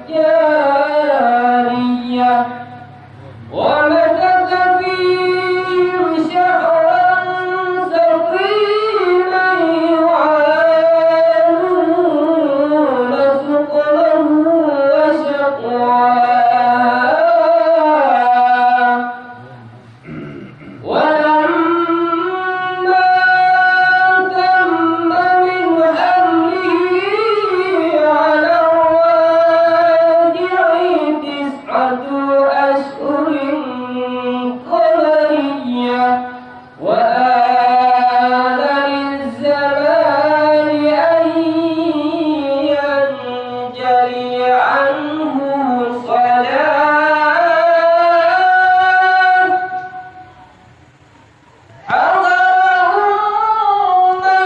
جارية ومكث فيهم شهرا ثقيلا يعانون ثقله وشقواه ولما تم من حمله على الراجع 9 أشهر قمرية وآن للزمان أن ينجلي عنه صلاة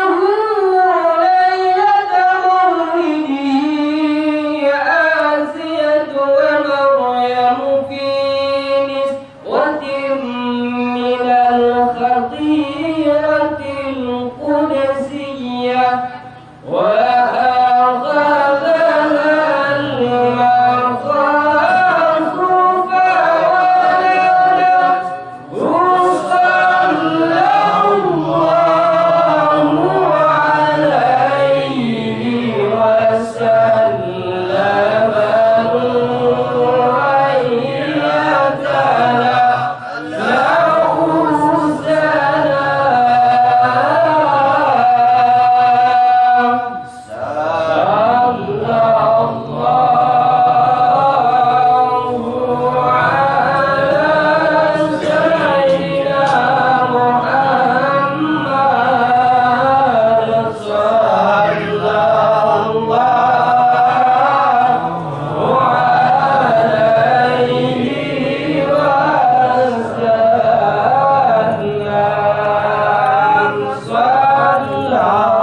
حضرهمه ليلة مولده آسية ومريم في نسوة من الخطيرة القدسية وأخذها المخاض فولده صلى الله عليه وسلم رؤية له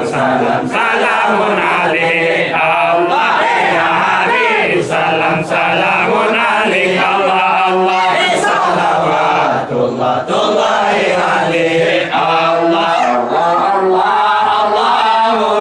salam salamun alaik Allah ya Habib salam salamun alaik Allah Allah salawatullahi alaik Allah Allah Allah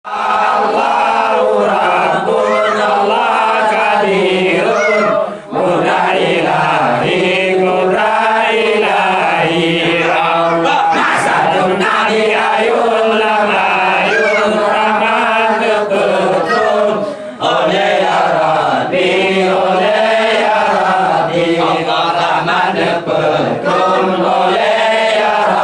Allahu Rabbun Allah Kabirun Mudah ilahi Mudah ilahi Allah Masadun Nabi Ayun Lamayun Rahman Bekutun Oleh ya Rabbi Oleh ya Rabbi Allah Rahman Bekutun Oleh ya Rabbi Allah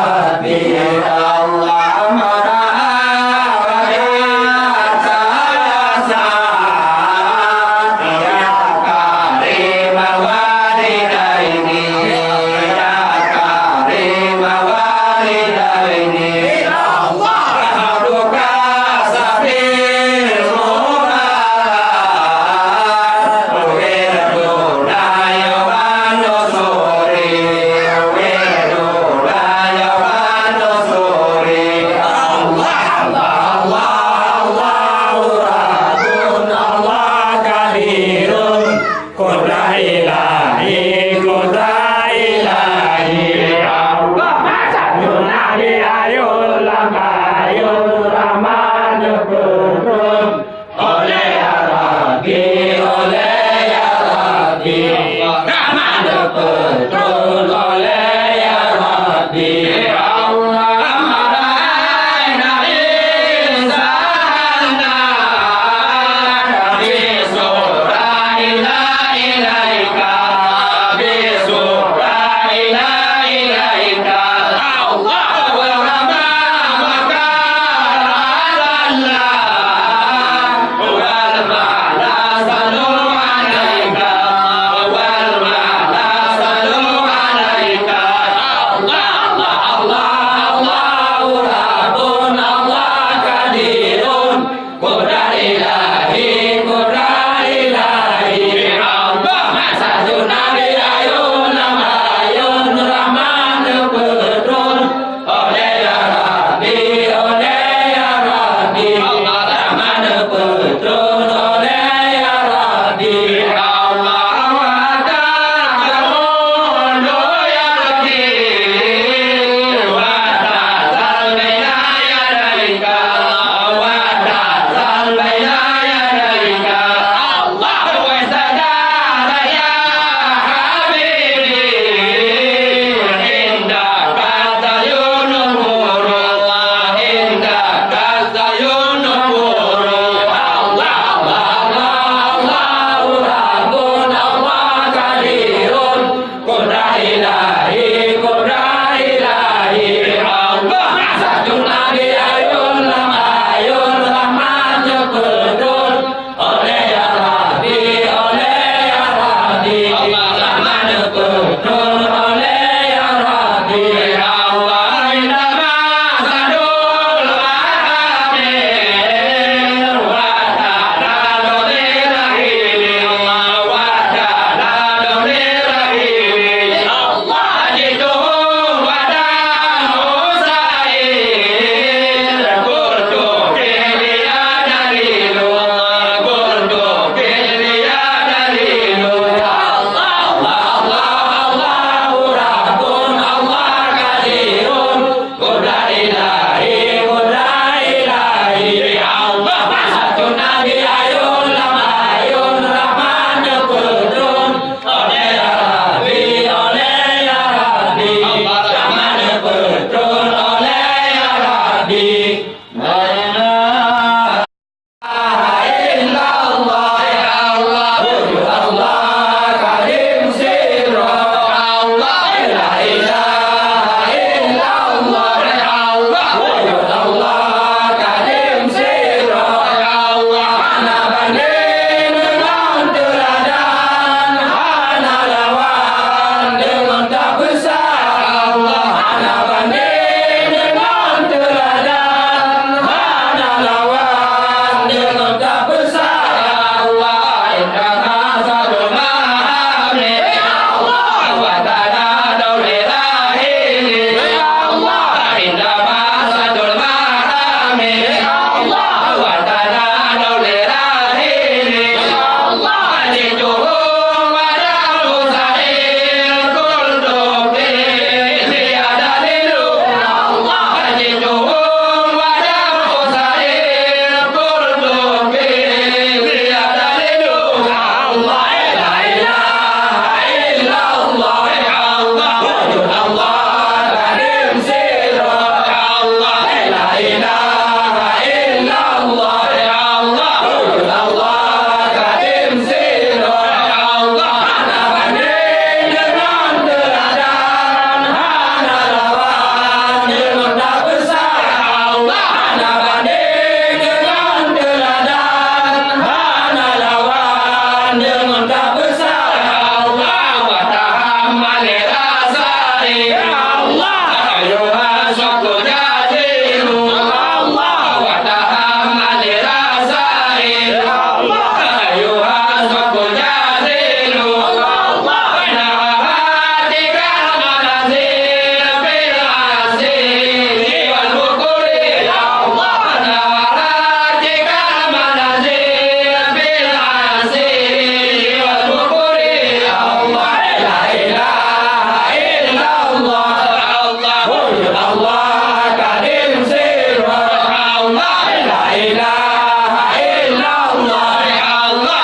ilaha illallah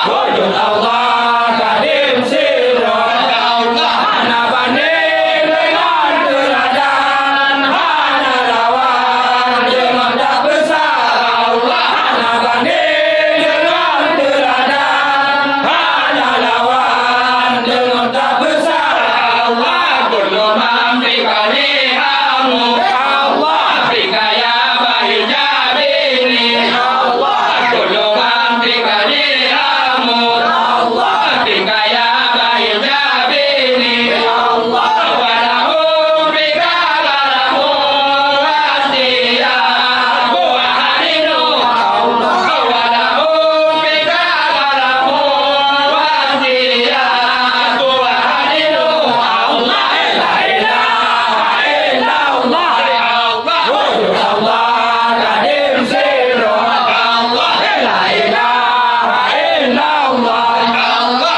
wujud Allah kadim sirah hana banding dengan teladan hana lawan dengan tak besar hana banding dengan teladan hana lawan dengan tak besar kullu man fi kalihamu Allah fi kaya bahi jabini Allah kullu man fi kalihamu Allah fi kaya bahi jabini Allah walahu fi kalamu wasiya wa hadinu Allah walahu fi kalamu wasiya wa hadinu Allah la ilaha illallah wujud Allah kadim sirah Allah la ilaha illallah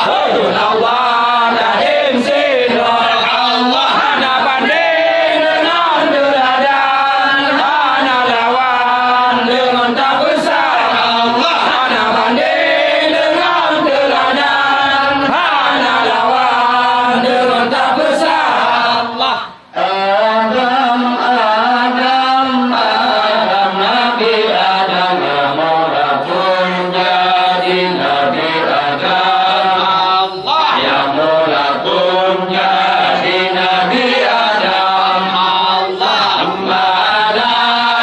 wujud Allah kadim sirah Allah hana banding dengan teladan hana lawan dengan tak besar Allah hana banding dengan teladan hana lawan dengan tak besar Allah Adam Nabi Adam ya Mola pun jadi Nabi Adam Allah ya Mola pun jadi Nabi Adam Allah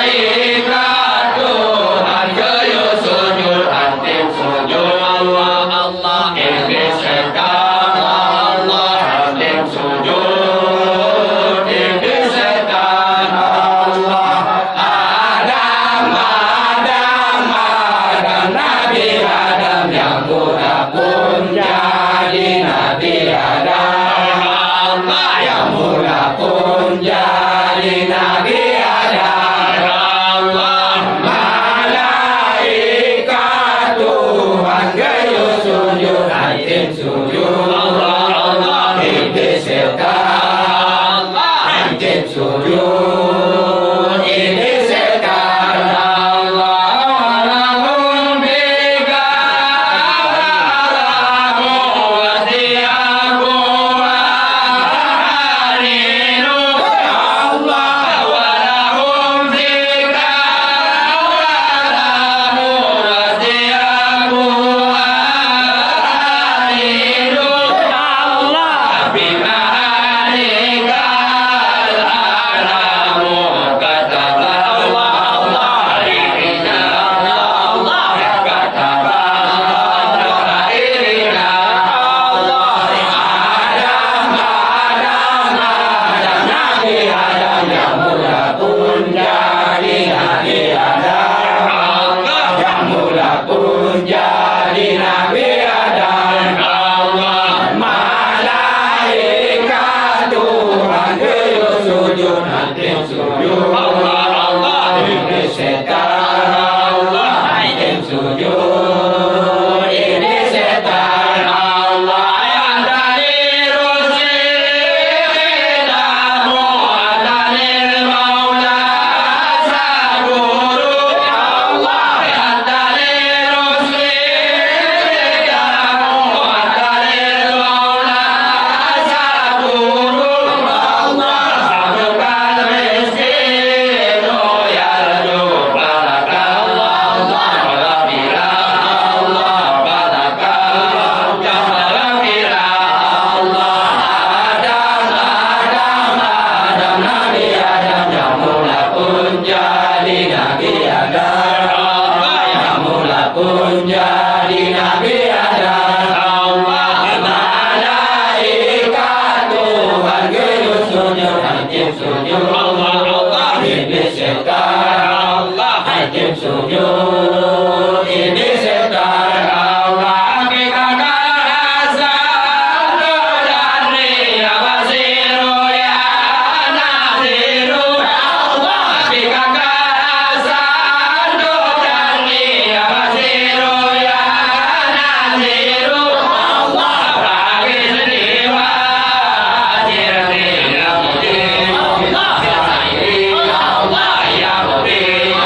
malaikat Tuhan gayuh sujud antim sujud Allah iblis setan Allah antim sujud iblis setan Allah Adam Nabi Adam yang mula pun jadi Nabi Adam Allah yang mula pun jadi Nabi Adam Allah malaikat Tuhan gayuh sujud antim sujud Allah iblis setan antim sujud iblis setan Allah walakum bika walakum wasiyaku waharinu Allah walakum bika walakum wasiyaku waharinu Allah bima alika al-alamu kataba Allah irina Allah kataba irina Allah Adam Nabi Adam yang mula pun jadi Nabi Adam Allah yang mula pun jadi Nabi Adam Allah malaikat Tuhan gayuh sujud antim sujud Allah iblis setan Allah antim sujud iblis setan Allah yang dari rusidamu adalil maula saburu Allah yang dari rusidamu adalil maula saburu Allah sabukal miskinu yarju balaka Allah balabira Allah balaka balabira Allah Adam Nabi Adam yang mula pun jadi Nabi Adam Allah yang mula pun jadi Nabi Adam Allah malaikat Tuhan gayuh sujud antim sujud Allah iblis setan Allah antim sujud iblis setan Allah bikakal hasan dari abasiru ya nasiru Allah bikakal hasan dari abasiru ya nasiru Allah bagi sediwa jirni ya mujib Allah ya mujib Allah ya mujib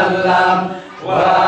sallam wa